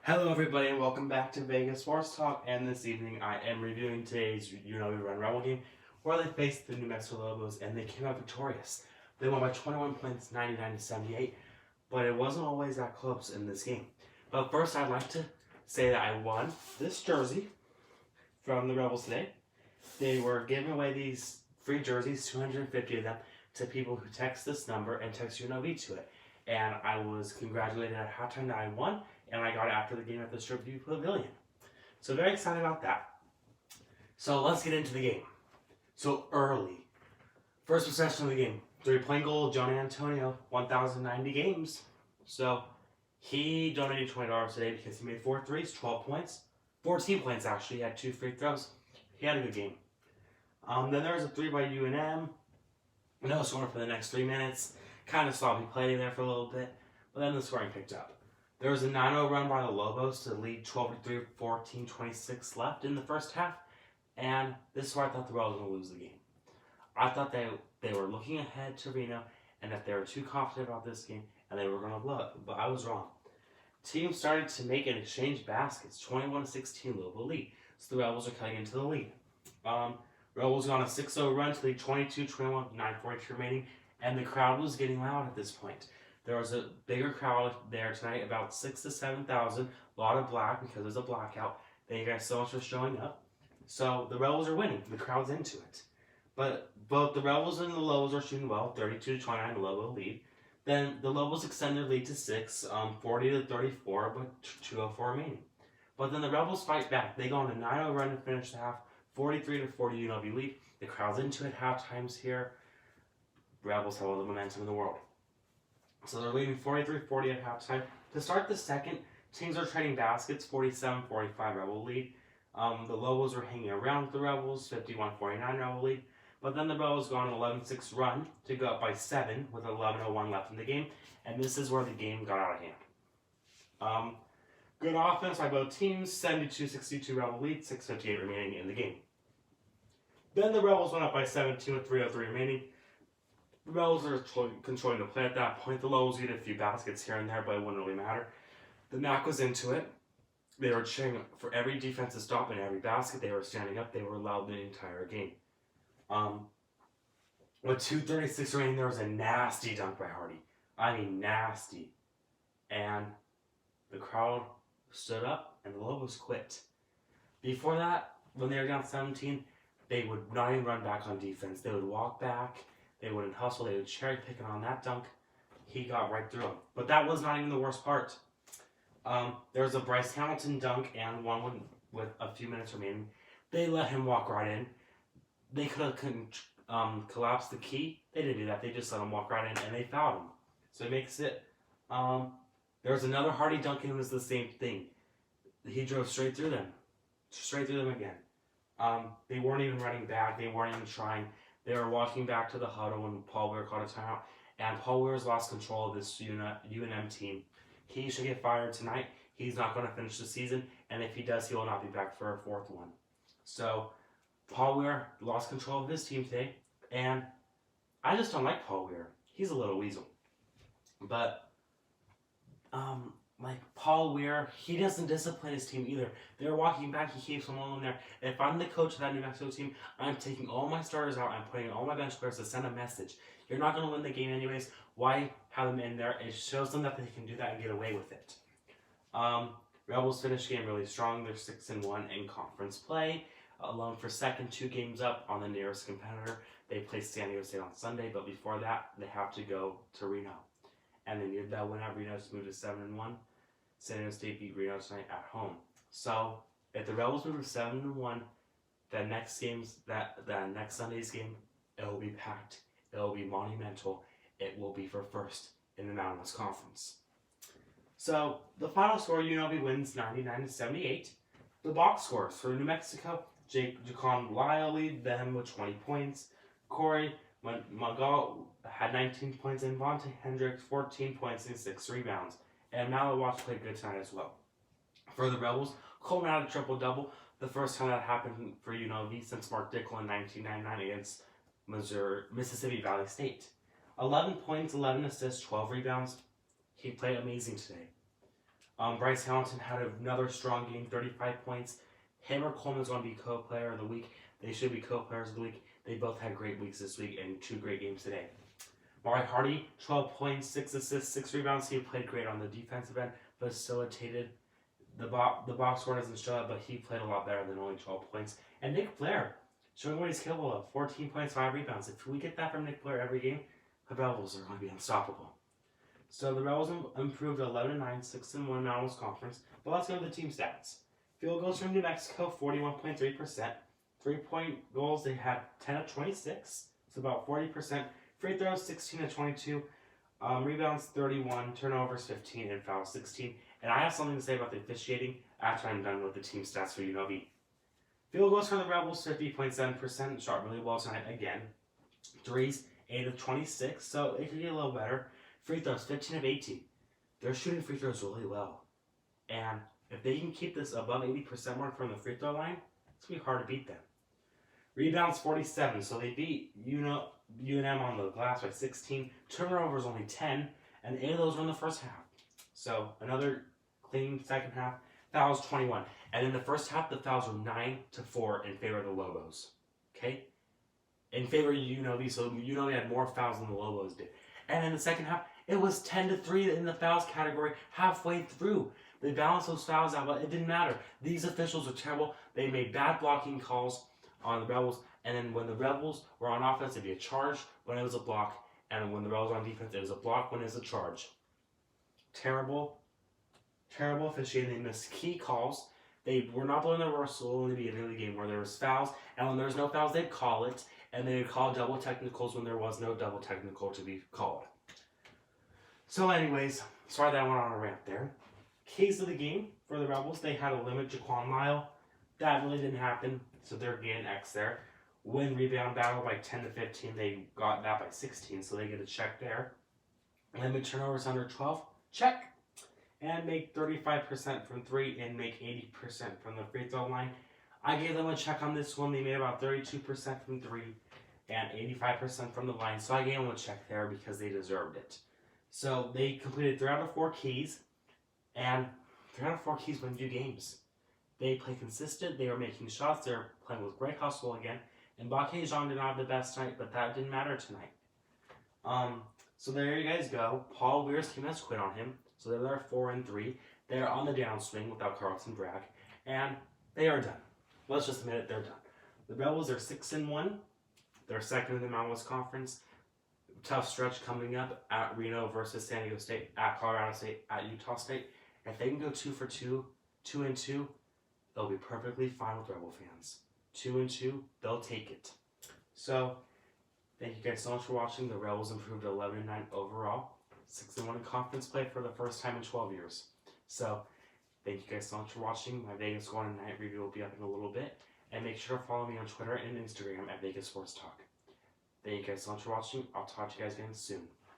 Hello everybody and welcome back to Vegas Sports Talk, and this evening I am reviewing today's UNLV Run Rebel game where they faced the New Mexico Lobos and they came out victorious. They won by 21 points, 99-78, but it wasn't always that close in this game. But first I'd like to say that I won this jersey from the Rebels today. They were giving away these free jerseys, 250 of them, to people who text this number and text UNLV to it. And I was congratulated at halftime that I won, and I got it after the game at the Strip View Pavilion. So very excited about that. So let's get into the game. So early. First possession of the game. Three-point goal, Johnny Antonio, 1,090 games. So he donated $20 today because he made 4 threes, 12 points. 14 points actually, he had 2 free throws. He had a good game. Then there was a 3 by UNM. No scoring for the next 3 minutes. Kind of sloppy play there for a little bit, but then the scoring picked up. There was a 9-0 run by the Lobos to lead 12-3, 14-26 left in the first half, and this is where I thought the Rebels were going to lose the game. I thought they were looking ahead to Reno, and that they were too confident about this game, and they were going to blow it, but I was wrong. Teams started to make and exchange baskets, 21-16 Lobo lead, so the Rebels are cutting into the lead. Rebels on a 6-0 run to lead 22-21, 9:42 remaining, and the crowd was getting loud at this point. There was a bigger crowd there tonight, about 6,000 to 7,000. A lot of black because there's a blackout. Thank you guys so much for showing up. So the Rebels are winning. The crowd's into it. But both the Rebels and the Lobos are shooting well, 32-29 Lobo lead. Then the Lobos extend their lead to 6, 40-34, but 2:04 remaining. But then the Rebels fight back. They go on a 9-0 run to finish the half, 43-40 UNLV lead. The crowd's into it. Half times here. Rebels have all the momentum in the world. So they're leading 43-40 at halftime. To start the second, teams are trading baskets, 47-45 Rebel lead. The Lobos were hanging around with the Rebels, 51-49 Rebel lead. But then the Rebels go on an 11-6 run to go up by 7 with 11:01 left in the game. And this is where the game got out of hand. Good offense by both teams, 72-62 Rebel lead, 6:58 remaining in the game. Then the Rebels went up by 17 with 3:03 remaining. The Rebels are controlling the play at that point. The Lobos get a few baskets here and there, but it wouldn't really matter. The MAC was into it. They were cheering for every defensive stop and every basket. They were standing up. They were loud the entire game. With 2:36 remaining, there was a nasty dunk by Hardy. I mean, nasty. And the crowd stood up, and the Lobos quit. Before that, when they were down 17, they would not even run back on defense. They would walk back. They wouldn't hustle. They would cherry pick it on that dunk. He got right through him. But that was not even the worst part. There was a Bryce Hamilton dunk and one with a few minutes remaining. They let him walk right in. They could have collapsed the key. They didn't do that. They just let him walk right in, and they fouled him. So it makes it. There was another Hardy dunk, and it was the same thing. He drove straight through them. Straight through them again. They weren't even running back. They weren't even trying. They were walking back to the huddle when Paul Weir called a timeout, and Paul Weir's lost control of this UNM team. He should get fired tonight. He's not going to finish the season, and if he does, he will not be back for a 4th one. So, Paul Weir lost control of his team today, and I just don't like Paul Weir. He's a little weasel. But, like Paul Weir, he doesn't discipline his team either. They're walking back, he keeps them all in there. If I'm the coach of that New Mexico team, I'm taking all my starters out, I'm putting all my bench players to send a message. You're not going to win the game anyways. Why have them in there? It shows them that they can do that and get away with it. Rebels finished the game really strong. They're 6-1 in conference play. Alone for second, 2 games up on the nearest competitor. They play San Diego State on Sunday, but before that, they have to go to Reno. And they needed that win at Reno to move to 7-1. San Diego State beat Reno tonight at home. So if the Rebels move to 7-1, that next Sunday's game, it will be packed. It will be monumental. It will be for first in the Mountain West Conference. So the final score, UNLV wins 99-78. The box scores for New Mexico: Jacon Lyle lead them with 20 points. Corey Magal had 19 points, and Vontae Hendricks 14 points and 6 rebounds. And Mallow Watts played good tonight as well. For the Rebels, Coleman had a triple-double, the first time that happened for UNLV since Mark Dickel in 1999 against Mississippi Valley State. 11 points, 11 assists, 12 rebounds. He played amazing today. Bryce Hamilton had another strong game, 35 points. Him or Coleman's going to be co-player of the week. They should be co-players of the week. They both had great weeks this week and 2 great games today. Mari Hardy, 12 points, 6 assists, 6 rebounds. He played great on the defensive end, facilitated. The box score doesn't show up, but he played a lot better than only 12 points. And Nick Blair, showing what he's capable of, 14 points, 5 rebounds. If we get that from Nick Blair every game, the Rebels are going to be unstoppable. So the Rebels improved 11-9, 6-1 Mountain's Conference. But let's go to the team stats. Field goals from New Mexico, 41.3%. 3-point goals, they had 10 of 26. It's about 40%. Free throws, 16 of 22. Rebounds, 31. Turnovers, 15. And fouls, 16. And I have something to say about the officiating after I'm done with the team stats for UNLV. Field goals for the Rebels, 50.7%. Shot really well tonight again. Threes, 8 of 26. So it could get a little better. Free throws, 15 of 18. They're shooting free throws really well. And if they can keep this above 80% mark from the free throw line, it's going to be hard to beat them. Rebounds, 47. So they beat UNM on the glass by 16. Turnovers only 10. And 8 of those were in the first half. So another clean second half. Fouls, 21. And in the first half, the fouls were 9-4 in favor of the Lobos. Okay? In favor of UNLV. So UNLV had more fouls than the Lobos did. And in the second half, it was 10-3 in the fouls category halfway through. They balanced those fouls out, but it didn't matter. These officials were terrible. They made bad blocking calls on the Rebels. And then when the Rebels were on offense, it'd be a charge when it was a block. And when the Rebels were on defense, it was a block when it was a charge. Terrible officiating. They missed key calls. They were not blowing the whistle in the beginning of the game where there was fouls. And when there was no fouls, they'd call it. And they would call double technicals when there was no double technical to be called. So anyways, sorry that I went on a rant there. Keys of the game for the Rebels, they had a limit Jaquan Lyle. That really didn't happen, so they're getting X there. Win rebound battle by 10-15, they got that by 16, so they get a check there. Limit turnovers under 12, check. And make 35% from 3 and make 80% from the free throw line. I gave them a check on this one. They made about 32% from 3 and 85% from the line, so I gave them a check there because they deserved it. So they completed 3 out of 4 keys, and 3 out of 4 keys win you games. They play consistent, they were making shots, they were playing with great hustle again, and Bakke Jean did not have the best night, but that didn't matter tonight. So there you guys go. Paul Weir's team has quit on him, so they're 4-3. They're on the downswing without Carlton Bragg, and they are done. Let's just admit it, they're done. The Rebels are 6-1. They're second in the Mountain West Conference. Tough stretch coming up at Reno versus San Diego State, at Colorado State, at Utah State. If they can go 2 for 2, 2-2, they'll be perfectly fine with Rebel fans. 2-2, they'll take it. So, thank you guys so much for watching. The Rebels improved 11-9 overall. 6-1 in conference play for the first time in 12 years. So, thank you guys so much for watching. My Vegas Golden Night review will be up in a little bit. And make sure to follow me on Twitter and Instagram at Vegas Sports Talk. Thank you guys so much for watching. I'll talk to you guys again soon.